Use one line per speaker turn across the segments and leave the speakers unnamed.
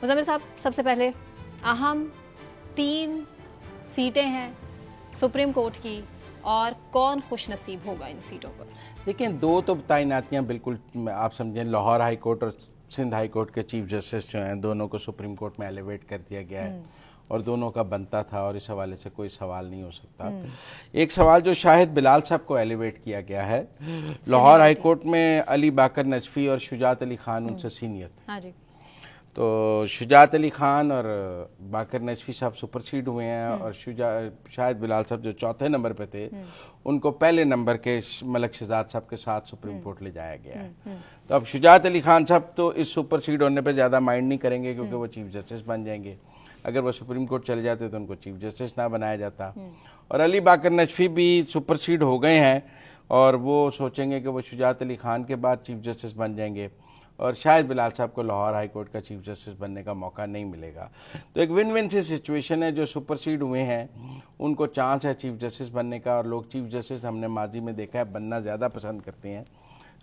मुज़म्मिल साहब, सबसे पहले अहम 3 सीटें हैं सुप्रीम कोर्ट की और कौन खुश नसीब होगा इन सीटों पर?
देखिए, 2 तो तैनातियाँ बिल्कुल आप समझें, लाहौर हाई कोर्ट और सिंध हाई कोर्ट के चीफ जस्टिस जो हैं, दोनों को सुप्रीम कोर्ट में एलिवेट कर दिया गया है और दोनों का बनता था और इस हवाले से कोई सवाल नहीं हो सकता। एक सवाल जो शाहिद बिलाल साहब को एलिवेट किया गया है, लाहौर हाई कोर्ट में अली बाकर नजफी और शुजात अली खान उनसे सीनियर थे।
हाँ जी।
तो शुजात अली खान और बाकर नजफी साहब सुपरसीड हुए हैं और शाहिद बिलाल साहब जो चौथे नंबर पे थे उनको पहले नंबर के मलक शहजाद साहब के साथ सुप्रीम कोर्ट ले जाया गया है। तो अब शुजात अली खान साहब तो इस सुपरसीड होने पे ज़्यादा माइंड नहीं करेंगे क्योंकि वो चीफ जस्टिस बन जाएंगे। अगर वो सुप्रीम कोर्ट चले जाते तो उनको चीफ जस्टिस ना बनाया जाता। और अली बाकर नजफी भी सुपरसीड हो गए हैं और वो सोचेंगे कि वो शुजात अली खान के बाद चीफ जस्टिस बन जाएंगे और शायद बिलाल साहब को लाहौर हाई कोर्ट का चीफ जस्टिस बनने का मौका नहीं मिलेगा। तो एक विन विन सी सिचुएशन है। जो सुपरसीड हुए हैं उनको चांस है चीफ जस्टिस बनने का और लोग चीफ जस्टिस, हमने माजी में देखा है, बनना ज़्यादा पसंद करते हैं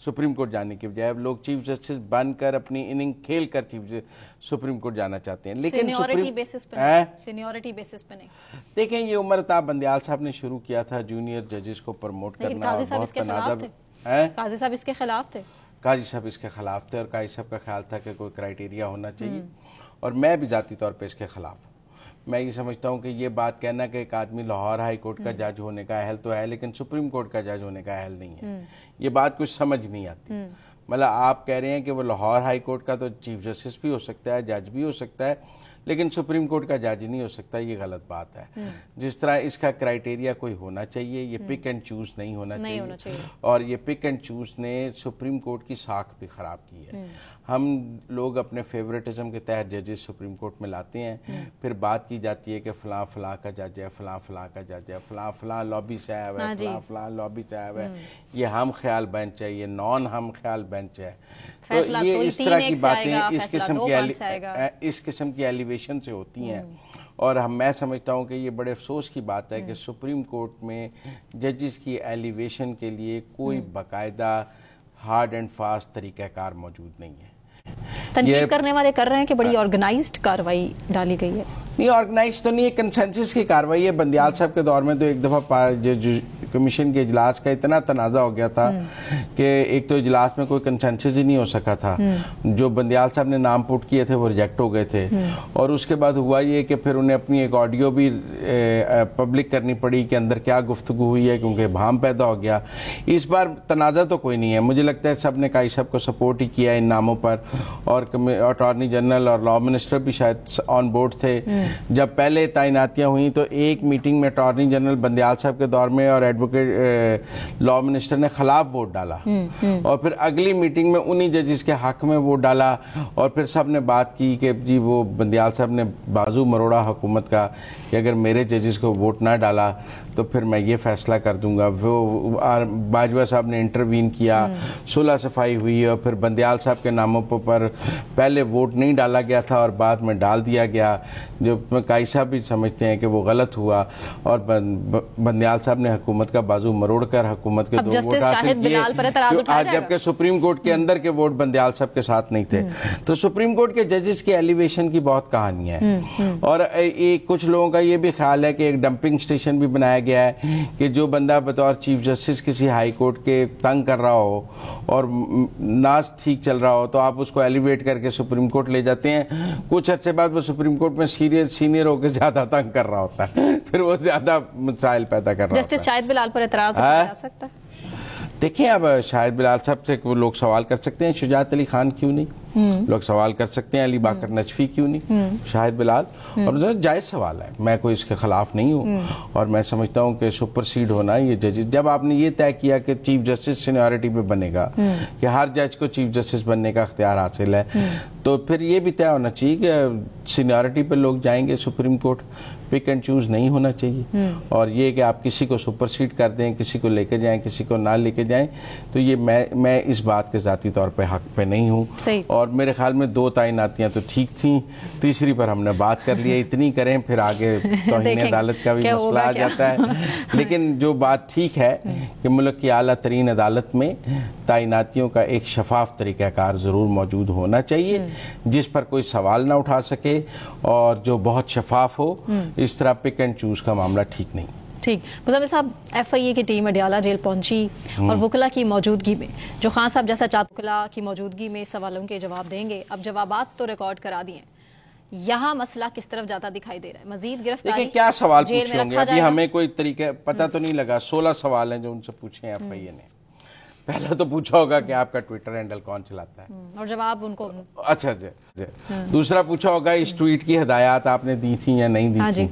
सुप्रीम कोर्ट जाने की बजाय। लोग चीफ जस्टिस बनकर अपनी इनिंग खेल कर सुप्रीम कोर्ट जाना चाहते हैं। लेकिन
सीनियरिटी बेसिस पे नहीं।
देखें, ये उमर ताब बंदियाल साहब ने शुरू किया था जूनियर जजेस को प्रमोट करना।
काजी साहब इसके खिलाफ थे। काजी साहब इसके खिलाफ थे।
काजी साहब इसके खिलाफ थे और काजी साहब का ख्याल था कि कोई क्राइटेरिया होना चाहिए और मैं भी जाती तौर पे इसके खिलाफ हूँ। मैं ये समझता हूँ कि ये बात कहना कि एक आदमी लाहौर हाई कोर्ट का जज होने का अहल तो है लेकिन सुप्रीम कोर्ट का जज होने का अहल नहीं है, ये बात कुछ समझ नहीं आती। मतलब आप कह रहे हैं कि वो लाहौर हाई कोर्ट का तो चीफ जस्टिस भी हो सकता है, जज भी हो सकता है, लेकिन सुप्रीम कोर्ट का जज नहीं हो सकता, ये गलत बात है। जिस तरह इसका क्राइटेरिया कोई होना चाहिए, ये पिक एंड चूज नहीं होना चाहिए। और ये पिक एंड चूज ने सुप्रीम कोर्ट की साख भी खराब की है। हम लोग अपने फेवरेटिज्म के तहत जजेस सुप्रीम कोर्ट में लाते हैं, फिर बात की जाती है कि फलां फलां का जज है, फलां फलां का जज है, फलां फलां लॉबी से आया हुआ है, फलां फलां लॉबी से आया हुआ है, ये हम ख्याल बेंच है, ये नॉन हम ख्याल बेंच है। तो ये इस तरह की बातें इस किस्म की एलिवेशन से होती हैं और मैं समझता हूँ कि ये बड़े अफसोस की बात है कि सुप्रीम कोर्ट में जजेस की एलिवेशन के लिए कोई बाकायदा हार्ड एंड फास्ट तरीक़ाकार मौजूद नहीं है।
तनकीद करने वाले कर रहे हैं कि बड़ी ऑर्गेनाइज्ड कार्रवाई डाली गई है।
नहीं, ऑर्गेनाइज तो नहीं है, कंसेंसस की कार्रवाई है। बंदियाल साहब के दौर में तो एक दफ़ा कमीशन के इजलास का इतना तनाज़ा हो गया था कि एक तो इजलास में कोई कंसेंसस ही नहीं हो सका था। जो बंदियाल साहब ने नाम पुट किए थे वो रिजेक्ट हो गए थे और उसके बाद हुआ ये कि फिर उन्हें अपनी एक ऑडियो भी पब्लिक करनी पड़ी कि अंदर क्या गुफ्तगू हुई है, क्योंकि भाम पैदा हो गया। इस बार तनाज़ा तो कोई नहीं है, मुझे लगता है सब ने काई साहब को सपोर्ट ही किया इन नामों पर और अटॉर्नी जनरल और लॉ मिनिस्टर भी शायद ऑन बोर्ड थे। जब पहले तैनातियां हुई तो एक मीटिंग में अटॉर्नी जनरल बंदियाल साहब के दौर में और एडवोकेट लॉ मिनिस्टर ने खिलाफ वोट डाला और फिर अगली मीटिंग में उन्हीं जजेस के हक में वोट डाला और फिर सब ने बात की कि जी वो बंदियाल साहब ने बाजू मरोड़ा हुकूमत का कि अगर मेरे जजेस को वोट ना डाला तो फिर मैं ये फैसला कर दूंगा। वो बाजवा साहब ने इंटरवीन किया, सुलह सफाई हुई और फिर बंदियाल साहब के नामों पर पहले वोट नहीं डाला गया था और बाद में डाल दिया गया, जो काई साहब भी समझते हैं कि वो गलत हुआ और बंदियाल साहब ने हुकूमत का बाजू मरोड़कर हुकूमत के 2 वोट हासिल किए, जबकि सुप्रीम कोर्ट के अंदर के वोट बंदियाल साहब के साथ नहीं थे। तो सुप्रीम कोर्ट के जजेस की एलिवेशन की बहुत कहानी है और कुछ लोगों का ये भी ख्याल है कि एक डंपिंग स्टेशन भी बनाया गया है कि जो बंदा बतौर चीफ जस्टिस किसी हाई कोर्ट के तंग कर रहा हो और ना ठीक चल रहा हो तो आप उसको एलिवेट करके सुप्रीम कोर्ट ले जाते हैं। कुछ अर्से बाद वो सुप्रीम कोर्ट में सीनियर होकर ज्यादा तंग कर रहा होता है, फिर वो ज्यादा मसाइल पैदा कर रहा होता है।
जस्टिस शाहिद बिलाल पर एतराज किया जा सकता है।
देखिए, अब शाहिद बिलाल साहब से वो लोग सवाल कर सकते हैं, शुजात अली खान क्यों नहीं, लोग सवाल कर सकते हैं, अली बाकर नजफी क्यों नहीं, शाहिद बिलाल, और जायज सवाल है, मैं कोई इसके खिलाफ नहीं हूँ और मैं समझता हूँ कि सुपरसीड होना ये जजेस, जब आपने ये तय किया कि चीफ जस्टिस सीनियरिटी पे बनेगा कि हर जज को चीफ जस्टिस बनने का इख्तियार हासिल है, तो फिर ये भी तय होना चाहिए कि सीनियरिटी पे लोग जाएंगे Supreme Court, pick and choose नहीं होना चाहिए। और ये कि आप किसी को सुपरसीड कर दें, किसी को लेके जाएं, किसी को ना लेके जाएं, तो ये मैं इस बात के जाती तौर पे हक पे नहीं हूँ। और मेरे ख्याल में 2 तैनातियां तो ठीक थी, तीसरी पर हमने बात कर लिया, इतनी करें फिर आगे तौहीन अदालत का भी मसला आ जाता है। लेकिन जो बात ठीक है कि मुल्क की आला तरीन अदालत में तैनातियों का एक शफाफ तरीक़ाकार ज़रूर मौजूद होना चाहिए जिस पर कोई सवाल ना उठा सके और जो बहुत शफाफ हो। इस तरह पिक एंड चूज का मामला ठीक नहीं।
ठीक, मुज़म्मिल साहब, FIA की टीम अडियाला जेल पहुंची और वकला की मौजूदगी में, जो खान साहब जैसा चाहते वकला की मौजूदगी में सवालों के जवाब देंगे। अब जवाबात तो रिकॉर्ड करा दिए, यहाँ मसला किस तरफ जाता दिखाई दे रहा है? मजीद गिरफ्तारी,
क्या सवाल पूछे होंगे? अभी हमें कोई तरीका पता तो नहीं लगा। 16 सवाल हैं जो उनसे पूछे हैं FIA ने। पहले तो पूछा होगा कि आपका ट्विटर हैंडल कौन चलाता है, और
जवाब उनको
अच्छा जी। दूसरा पूछा होगा इस ट्वीट की हिदायत आपने दी थी या नहीं दी थी।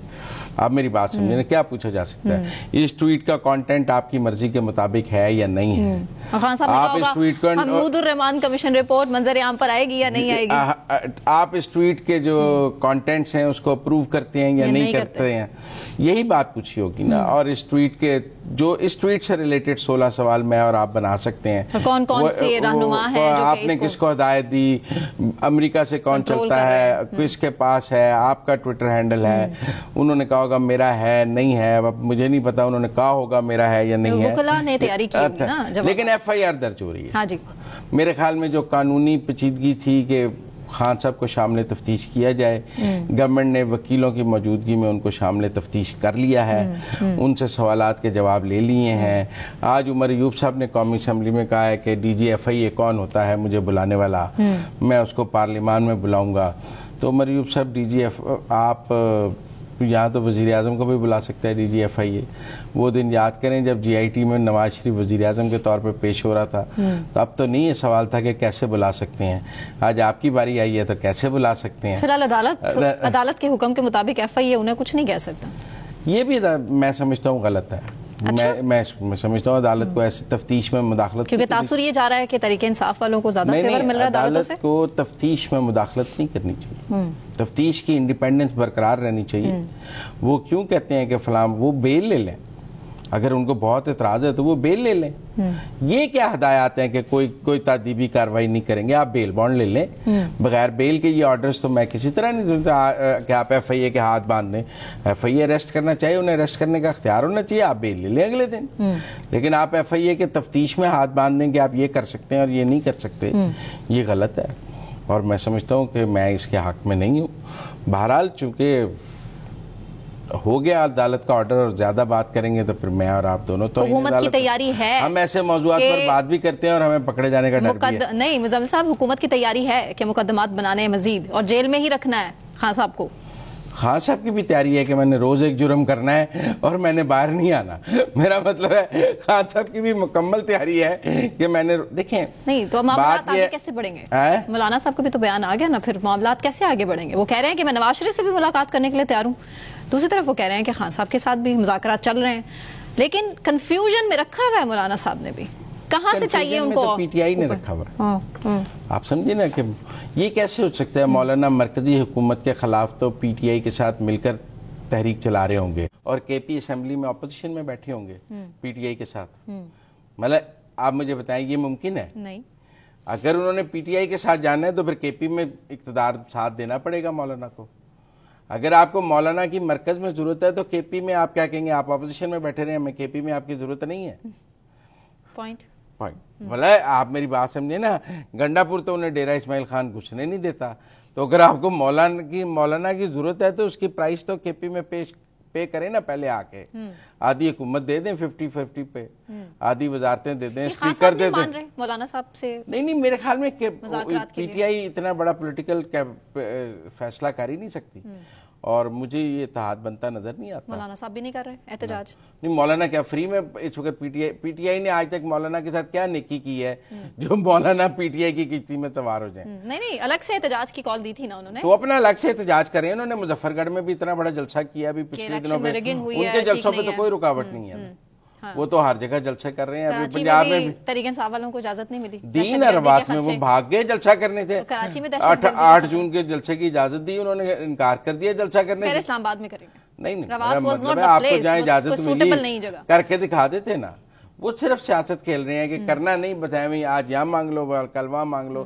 आप मेरी बात समझे ना, क्या पूछा जा सकता है? इस ट्वीट का कंटेंट आपकी मर्जी के मुताबिक है या नहीं है?
खान साहब आप इस ट्वीट को महमूद-उर-रहमान कमीशन रिपोर्ट मंजर आम पर आएगी या नहीं आएगी?
आप इस ट्वीट के जो कंटेंट्स हैं उसको अप्रूव करते हैं या नहीं करते हैं, यही बात पूछी होगी ना। और इस ट्वीट के जो इस ट्वीट से रिलेटेड 16 सवाल मैं और आप बना सकते हैं।
तो कौन कौन से रहनुमा हैं जो
आपने किसको हिदायत दी, अमेरिका से कौन चलता है, किसके पास है, आपका ट्विटर हैंडल है, उन्होंने कहा होगा मेरा है नहीं है, मुझे नहीं पता, उन्होंने कहा होगा मेरा है या नहीं है।
वकला ने तैयारी की होगी ना,
लेकिन FIR दर्ज हो रही है।
हाँ जी।
मेरे ख्याल में जो कानूनी पेचीदगी थी कि खान साहब को शामिल तफ्तीश किया जाए, गवर्नमेंट ने वकीलों की मौजूदगी में उनको शामिल तफ्तीश कर लिया है, उनसे सवालात के जवाब ले लिए हैं। आज उमर अयूब साहब ने कौमी असम्बली में कहा है कि DG FIA कौन होता है मुझे बुलाने वाला, मैं उसको पार्लियामान में बुलाऊंगा। तो उमर अयूब साहब आप यहाँ तो वज़ीर आज़म को भी बुला सकता है DG FIA। वो दिन याद करें जब GIT में नवाज शरीफ वज़ीर आज़म के तौर पे पेश हो रहा था, तो अब तो नहीं ये सवाल था कि कैसे बुला सकते हैं। आज आपकी बारी आई है तो कैसे बुला सकते हैं?
फिलहाल अदालत के हुक्म के मुताबिक FIA उन्हें कुछ नहीं कह सकता।
ये भी मैं समझता हूँ गलत है। अच्छा? मैं समझता हूँ अदालत को ऐसे तफ्तीश में मुदाखलत, क्योंकि
तासुर ये जा रहा है कि तहरीक इंसाफ वालों को ज्यादा फेवर मिल रहा है
अदालत को तफ्तीश में मुदाखलत नहीं करनी चाहिए। तफ्तीश की इंडिपेंडेंस बरकरार रहनी चाहिए। वो क्यों कहते हैं कि फलां वो बेल ले लें, अगर उनको बहुत एतराज है तो वो बेल ले लें। ये क्या हिदायत है कि कोई तादीबी कार्रवाई नहीं करेंगे, आप बेल बॉन्ड ले लें। बगैर बेल के ये ऑर्डर्स तो मैं किसी तरह नहीं सुनता कि आप FIA के हाथ बांध दें। FIA अरेस्ट करना चाहिए, उन्हें अरेस्ट करने का इख्तियार होना चाहिए, आप बेल ले लें अगले दिन। लेकिन आप FIA के तफ्तीश में हाथ बांध दें कि आप ये कर सकते हैं और ये नहीं कर सकते, ये गलत है। और मैं समझता हूँ कि मैं इसके हक में नहीं हूँ। बहरहाल चूंकि हो गया अदालत का ऑर्डर और ज्यादा बात करेंगे तो फिर मैं और आप दोनों तो
हुकूमत की तैयारी है,
हम ऐसे मौजूद पर बात भी करते हैं और हमें पकड़े जाने का डर भी है।
नहीं मुज़म्मिल साहब, हुकूमत की तैयारी है कि मुकदमात बनाने मजीद और जेल में ही रखना है खान साहब को।
खान साहब की भी तैयारी है कि मैंने रोज एक जुर्म करना है और मैंने बाहर नहीं आना। मेरा मतलब है खान साहब की भी मुकम्मल तैयारी है कि मैंने देखें
नहीं तो मामलात आगे कैसे बढ़ेंगे? मौलाना साहब को भी तो बयान आ गया ना, फिर मामलात कैसे आगे बढ़ेंगे? वो कह रहे हैं कि मैं नवाज शरीफ से भी मुलाकात करने के लिए तैयार हूँ, दूसरी तरफ वो कह रहे हैं कि खान साहब के साथ भी मुज़ाकरात चल रहे हैं, लेकिन कंफ्यूजन में रखा हुआ है मौलाना साहब ने भी। कहाँ से चाहिए उनको? तो
PTI ने रखा हुआ है। आप समझे ना कि ये कैसे हो सकता है? मौलाना मरकजी हुकूमत के खिलाफ तो PTI के साथ मिलकर तहरीक चला रहे होंगे और KP असेंबली में अपोजिशन में बैठे होंगे PTI के साथ। मतलब आप मुझे बताएं ये मुमकिन है? नहीं। अगर उन्होंने PTI के साथ जाना है तो फिर KP में इक़्तिदार साथ देना पड़ेगा मौलाना को। अगर आपको मौलाना की मरकज में जरूरत है तो KP में आप क्या कहेंगे? आप अपोजिशन में बैठे रहे, हमें KP में आपकी जरूरत नहीं है। पॉइंट भला आप मेरी बात समझे ना। गंडापुर तो उन्हें डेरा इस्माइल खान घुसने नहीं देता, तो अगर आपको मौलाना की जरूरत है तो उसकी प्राइस तो KP में पे करें ना पहले आके। आधी हुकूमत दे दें 50-50 पे, आधी वजारतें दे दें, स्पीकर दे दें
मौलाना साहब से।
नहीं मेरे ख्याल में PTI इतना बड़ा पॉलिटिकल फैसला कर ही नहीं सकती और मुझे ये इत्तेहाद बनता नजर नहीं आता।
मौलाना साहब भी नहीं कर रहे एहतजाज? नहीं,
मौलाना क्या फ्री में इस वक्त PTI ने आज तक मौलाना के साथ क्या नेकी की है जो मौलाना PTI की किश्ती में सवार हो जाए?
नहीं अलग से एहतजाज की कॉल दी थी ना उन्होंने,
तो अपना अलग से एहतजाज करें। उन्होंने मुजफ्फरगढ़ में भी इतना बड़ा जलसा किया अभी पिछले दिनों में, उनके जलसों पे तो कोई रुकावट नहीं है। वो तो हर जगह जलसे कर रहे हैं। अभी पंजाब में तहरीक इंसाफ वालों को इजाजत नहीं मिली, दी ना रवात में वो भाग गए जलसा करने थे। कराची में 8 जून के जलसे की इजाजत दी, उन्होंने इनकार कर दिया जलसा करने से।
इस्लामाबाद में करेंगे? नहीं
मतलब आपको जहाँ इजाजत मिली करके दिखा देते ना। वो सिर्फ सियासत खेल रहे हैं कि करना नहीं, बताए भाई आज यहाँ मांग लो, कल वहाँ मांग लो,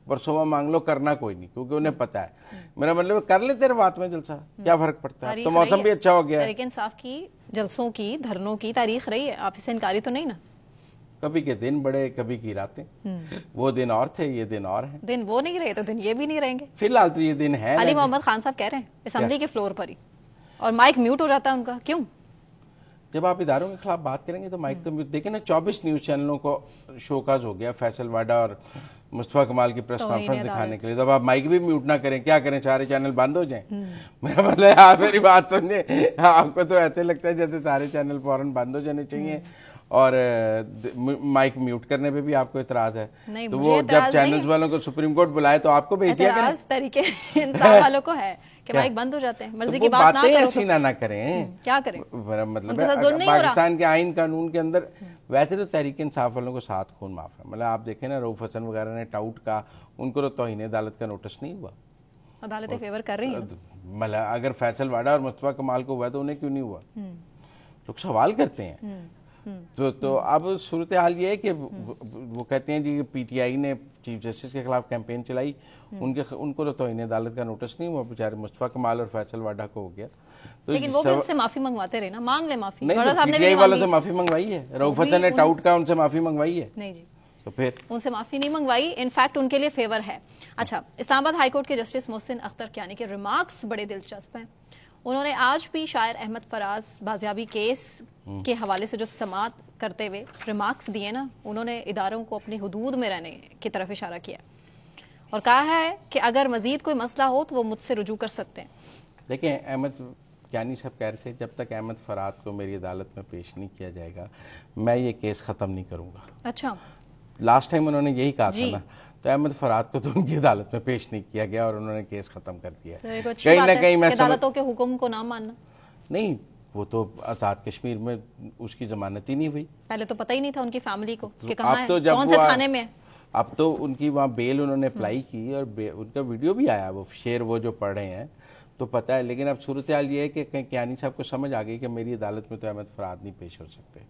परसों मांग लो, करना कोई नहीं, क्योंकि उन्हें पता है। मेरा मतलब कर लेते बात में जलसा, क्या फर्क पड़ता है? तो मौसम भी अच्छा हो गया।
तहरीक इंसाफ की जलसों की, धरनों की तारीख रही है, आप इससे इनकारी तो नहीं ना?
कभी के दिन बड़े, कभी की रातें। वो दिन और थे, ये दिन और हैं।
दिन वो नहीं रहे तो दिन ये भी नहीं रहेंगे।
फिलहाल तो ये दिन है।
अली मोहम्मद खान साहब कह रहे हैं असेंबली के फ्लोर पर ही, और माइक म्यूट हो जाता है उनका, क्यों?
जब आप इदारों के खिलाफ बात करेंगे तो माइक तो म्यूट। देखिए ना, 24 न्यूज चैनलों को शोकाज हो गया फैसल वाडा और मुस्तफा कमाल की प्रेस कॉन्फ्रेंस दिखाने के लिए। तब आप माइक भी म्यूट ना करें, क्या करें? सारे चैनल बंद हो जाएं? मेरा मतलब है, आप मेरी बात सुनिए, आपको तो ऐसे लगता है जैसे सारे चैनल फौरन बंद हो जाने चाहिए और माइक म्यूट करने पे भी आपको इतराज है। तो वो जब चैनल्स वालों को सुप्रीम कोर्ट बुलाए तो आपको भेज दिया करें।
तरीके इंसाफ वालों को है कि माइक बंद हो जाते हैं, मर्जी की बात ना करो,
ऐसी ना करें।
क्या करें?
मतलब पाकिस्तान के आइन कानून के अंदर वैसे तो तहरीक इंसाफ वालों को 7 खून माफ है। मतलब आप देखें ना, रऊफ हसन वगैरह ने टाउट का, उनको तो तौहीन अदालत का नोटिस नहीं हुआ।
अदालतें फेवर कर रही हैं।
मतलब अगर फैसल वाडा और मुस्तफा कमाल को हुआ तो उन्हें क्यों नहीं हुआ? लोग सवाल करते हैं। तो अब सूरत हाल ये है कि वो कहते हैं जी पीटीआई ने चीफ जस्टिस के खिलाफ कैंपेन चलाई, उनको तो तौहीन अदालत का नोटिस नहीं हुआ, बेचारे मुस्तफा कमाल और फैसल वाडा को हो गया। तो
लेकिन वो भी उनसे माफी मंगवाते रहे ना, मांग ले माफी।
नहीं, पीटीआई वालों से माफी मंगवाई है, रऊफ हसन ने टाउट का उनसे माफी मंगवाई है?
नहीं जी,
तो फिर
उनसे माफी नहीं मंगवाई, इनफैक्ट उनके लिए फेवर है। अच्छा, इस्लामाबाद हाईकोर्ट के जस्टिस मोहसिन अख्तर कियानी के रिमार्क्स बड़े दिलचस्प हैं। उन्होंने आज भी शायर अहमद फराज बाजियाबी केस के हवाले से जो समात करते हुए रिमार्क्स दिए ना, उन्होंने इदारों को अपनी हुदूद में रहने की तरफ इशारा किया और कहा है कि अगर मजीद कोई मसला हो तो वो मुझसे रुजू कर सकते हैं।
देखिए, अहमद कियानी साहब कह रहे थे जब तक अहमद फराज को मेरी अदालत में पेश नहीं किया जाएगा मैं ये केस खत्म नहीं करूंगा।
अच्छा,
लास्ट टाइम उन्होंने यही कहा था ना, तो अहमद फराज को तो उनकी अदालत में पेश नहीं किया गया और उन्होंने केस खत्म कर दिया।
तो कहीं ना कहीं मैं अदालतों के हुक्म को ना मानना
नहीं, वो तो आजाद कश्मीर में उसकी जमानत ही नहीं हुई।
पहले तो पता ही नहीं था उनकी फैमिली को कि
कहाँ है,
कौन से थाने में।
अब तो उनकी वहाँ बेल उन्होंने अप्लाई की और उनका वीडियो भी आया, वो शेर वो जो पढ़ रहे हैं तो पता है। लेकिन अब सूरत हाल ये है कि कियानी साहब को समझ आ गई कि मेरी अदालत में तो अहमद फराज नहीं पेश हो सकते,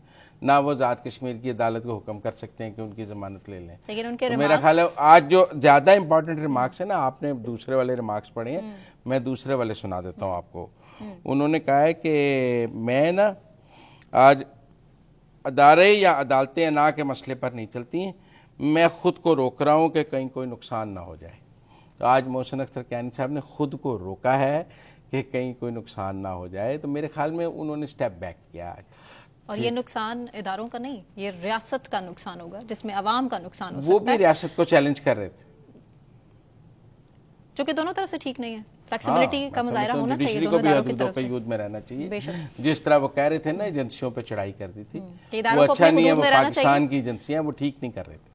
ना वो आजाद कश्मीर की अदालत को हुक्म कर सकते हैं कि उनकी जमानत ले लें।
लेकिन उनके
तो मेरा ख्याल है आज जो ज्यादा इंपॉर्टेंट रिमार्क्स है ना, आपने दूसरे वाले रिमार्क्स पढ़े हैं, मैं दूसरे वाले सुना देता हूँ आपको। उन्होंने कहा है कि मैं ना आज अदारे या अदालतें ना के मसले पर नहीं चलती हैं, मैं खुद को रोक रहा हूँ कि कहीं कोई नुकसान ना हो जाए। तो आज मोहसिन अख्तर कियानी साहब ने खुद को रोका है कि कहीं कोई नुकसान ना हो जाए, तो मेरे ख्याल में उन्होंने स्टेप बैक किया।
और ये नुकसान इदारों का नहीं, ये रियासत का नुकसान होगा जिसमें अवाम का नुकसान हो सकता है।
वो भी रियासत को चैलेंज कर रहे थे,
जो कि दोनों तरफ से ठीक नहीं है। फ्लेक्सिबिलिटी का मुजाहरा होना चाहिए दोनों इदारों की तरफ से,
युद्ध में रहना चाहिए। जिस तरह वो कह रहे थे ना एजेंसियों पे चढ़ाई कर दी थी,
वो अच्छा नहीं है, वो
पाकिस्तान की एजेंसियां वो ठीक नहीं कर रहे थे।